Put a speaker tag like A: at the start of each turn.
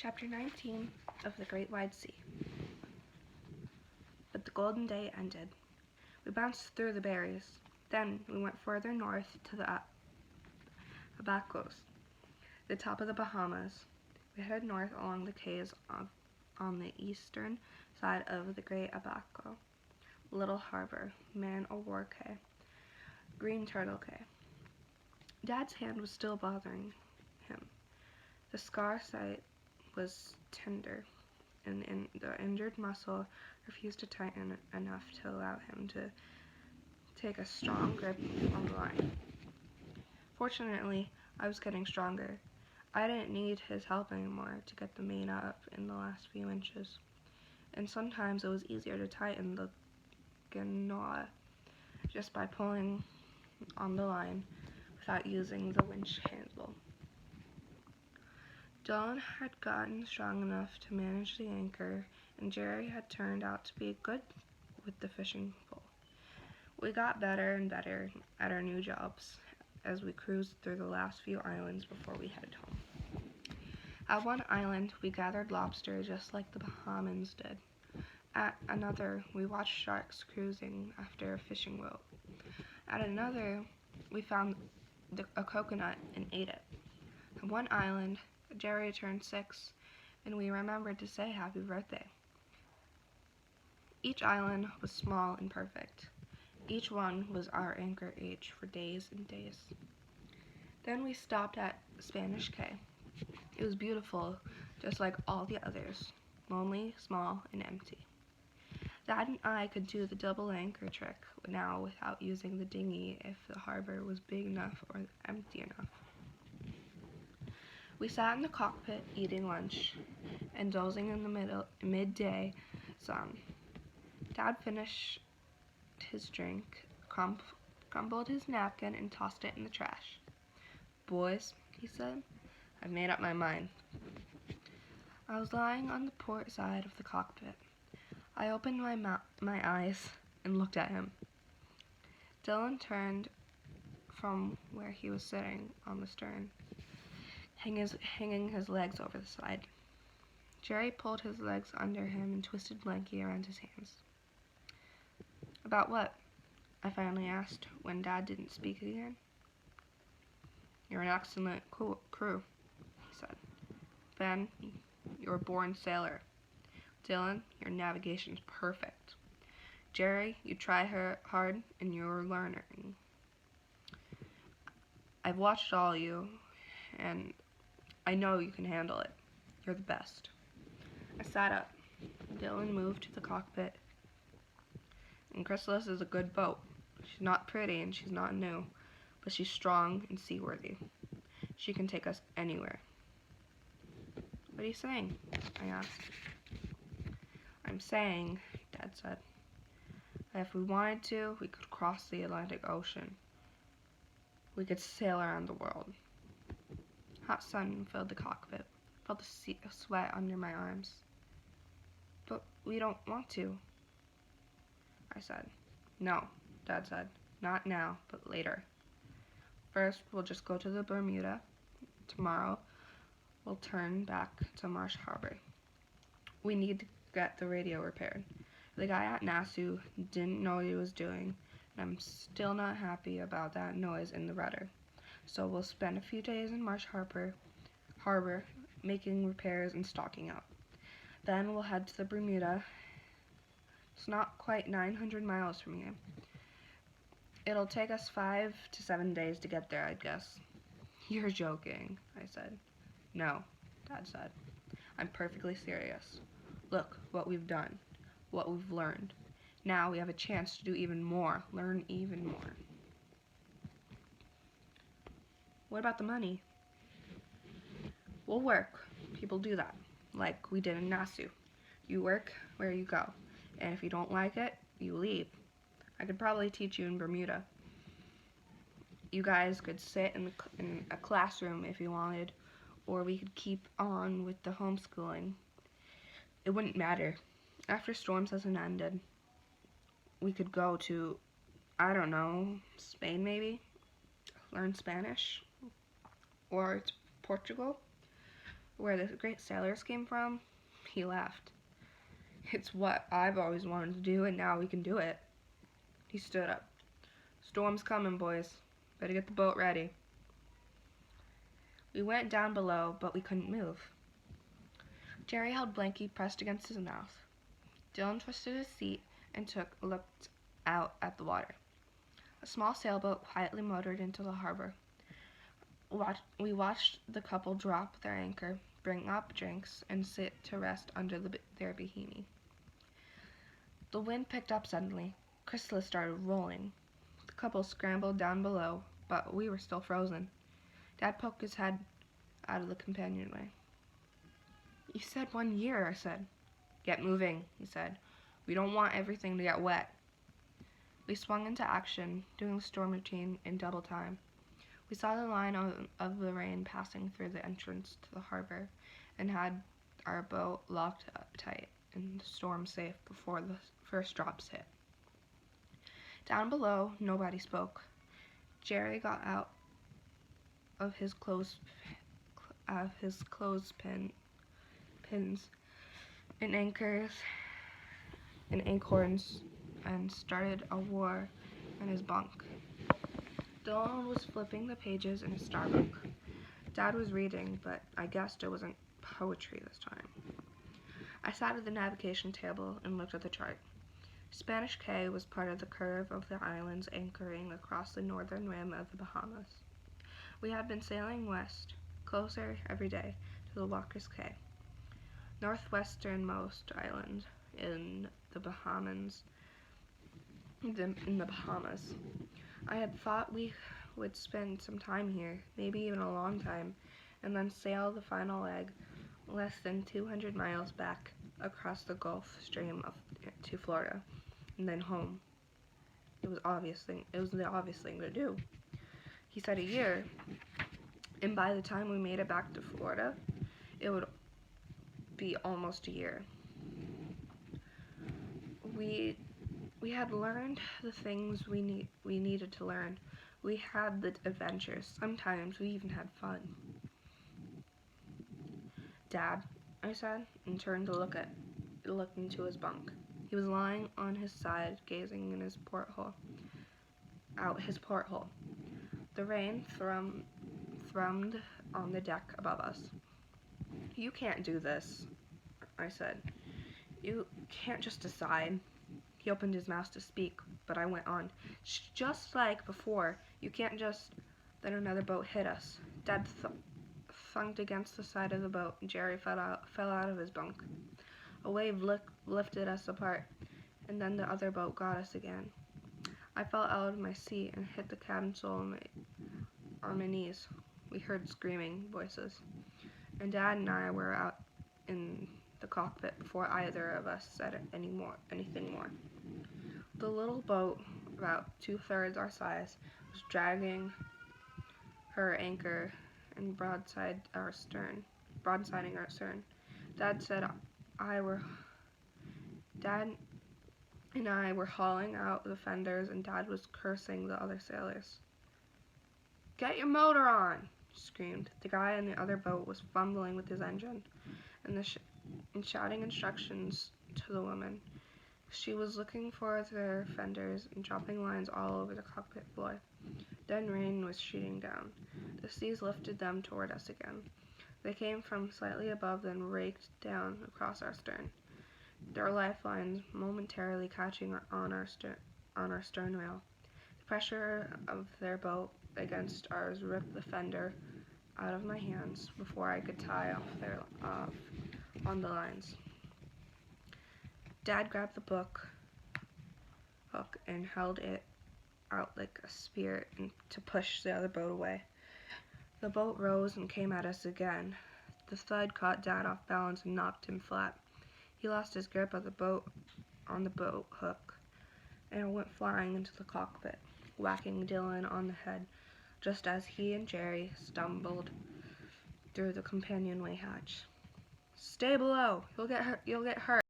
A: Chapter 19 of The Great Wide Sea. But the golden day ended. We bounced through the berries. Then we went further north to the Abacos, the top of the Bahamas. We headed north along the cays on the eastern side of the Great Abaco, Little Harbor, Man o' War Cay, Green Turtle Cay. Dad's hand was still bothering him. The scar site was tender, and the injured muscle refused to tighten enough to allow him to take a strong grip on the line. Fortunately, I was getting stronger. I didn't need his help anymore to get the main up in the last few inches, and sometimes it was easier to tighten the ganoa just by pulling on the line without using the winch handle. Dylan had gotten strong enough to manage the anchor, and Jerry had turned out to be good with the fishing pole. We got better and better at our new jobs as we cruised through the last few islands before we headed home. At one island, we gathered lobster just like the Bahamans did. At another, we watched sharks cruising after a fishing boat. At another, we found a coconut and ate it. At one island, Jerry turned 6, and we remembered to say happy birthday. Each island was small and perfect. Each one was our anchor age for days and days. Then we stopped at Spanish Cay. It was beautiful, just like all the others, lonely, small, and empty. Dad and I could do the double anchor trick now without using the dinghy if the harbor was big enough or empty enough. We sat in the cockpit eating lunch and dozing in the midday sun. Dad finished his drink, crumbled his napkin, and tossed it in the trash. "Boys," he said, "I've made up my mind." I was lying on the port side of the cockpit. I opened my eyes and looked at him. Dylan turned from where he was sitting on the stern, hanging his legs over the side. Jerry pulled his legs under him and twisted blankie around his hands. "About what?" I finally asked when Dad didn't speak again. "You're an excellent crew," he said. "Ben, you're a born sailor. Dylan, your navigation's perfect. Jerry, you try hard and you're learning. I've watched all you, and I know you can handle it. You're the best." I sat up. Dylan moved to the cockpit. "And Chrysalis is a good boat. She's not pretty and she's not new, but she's strong and seaworthy. She can take us anywhere." "What are you saying?" I asked. "I'm saying," Dad said, "that if we wanted to, we could cross the Atlantic Ocean. We could sail around the world." Hot sun filled the cockpit. I felt the sweat under my arms. "But we don't want to," I said. "No," Dad said. "Not now, but later. First, we'll just go to the Bermuda. Tomorrow, we'll turn back to Marsh Harbor. We need to get the radio repaired. The guy at Nassau didn't know what he was doing, and I'm still not happy about that noise in the rudder. So we'll spend a few days in Marsh Harbor making repairs and stocking up. Then we'll head to the Bermuda. It's not quite 900 miles from here. It'll take us 5 to 7 days to get there, I'd guess." "You're joking," I said. "No," Dad said. "I'm perfectly serious. Look what we've done, what we've learned. Now we have a chance to do even more, learn even more." "What about the money?" "We'll work. People do that, like we did in Nassau. You work where you go, and if you don't like it, you leave. I could probably teach you in Bermuda. You guys could sit in a classroom if you wanted, or we could keep on with the homeschooling. It wouldn't matter. After storm season ended, we could go to, I don't know, Spain maybe? Learn Spanish? Or to Portugal? where the great sailors came from? He laughed. It's what I've always wanted to do, and now we can do it. He stood up. Storm's coming, boys. Better get the boat ready. We went down below, but we couldn't move. Jerry held Blanky pressed against his mouth. Dylan twisted his seat and looked out at the water. A small sailboat quietly motored into the harbor. We watched the couple drop their anchor, bring up drinks, and sit to rest under their bikini. The wind picked up suddenly. Chrysalis started rolling. The couple scrambled down below, but we were still frozen. Dad poked his head out of the companionway. You said 1 year, I said. Get moving, he said. We don't want everything to get wet. We swung into action, doing the storm routine in double time. We saw the line of the rain passing through the entrance to the harbor and had our boat locked up tight and the storm safe before the first drops hit. Down below, nobody spoke. Jerry got out of his pins and acorns and started a war in his bunk. Dylan was flipping the pages in his star book. Dad was reading, but I guessed it wasn't poetry this time. I sat at the navigation table and looked at the chart. Spanish Cay was part of the curve of the islands anchoring across the northern rim of the Bahamas. We had been sailing west, closer every day to the Walker's Cay, northwesternmost island in the Bahamas. I had thought we would spend some time here, maybe even a long time, and then sail the final leg less than 200 miles back across the Gulf Stream to Florida, and then home. It was the obvious thing to do. He said a year, and by the time we made it back to Florida, it would be almost a year. We had learned the things we needed to learn. We had the adventures. Sometimes we even had fun. Dad, I said, and turned to look into his bunk. He was lying on his side, gazing in his porthole. The rain thrummed on the deck above us. You can't do this, I said. You can't just decide. He opened his mouth to speak, but I went on. Just like before, you can't just... Then another boat hit us. Dad thunked against the side of the boat. Jerry fell out of his bunk. A wave lifted us apart, and then the other boat got us again. I fell out of my seat and hit the console on my knees. We heard screaming voices, and Dad and I were out in the cockpit before either of us said anything more. The little boat, about 2/3 our size, was dragging her anchor and broadsiding our stern. Dad and I were hauling out the fenders, and Dad was cursing the other sailors. Get your motor on, he screamed. The guy in the other boat was fumbling with his engine and shouting instructions to the woman. She was looking for their fenders and dropping lines all over the cockpit floor. Then rain was shooting down. The seas lifted them toward us again. They came from slightly above, then raked down across our stern. Their lifelines momentarily catching on our stern rail. The pressure of their boat against ours ripped the fender out of my hands before I could tie off on the lines. Dad grabbed the hook and held it out like a spear to push the other boat away. The boat rose and came at us again. The thud caught Dad off balance and knocked him flat. He lost his grip of the boat on the boat hook and went flying into the cockpit, whacking Dylan on the head, just as he and Jerry stumbled through the companionway hatch. Stay below. You'll get hurt.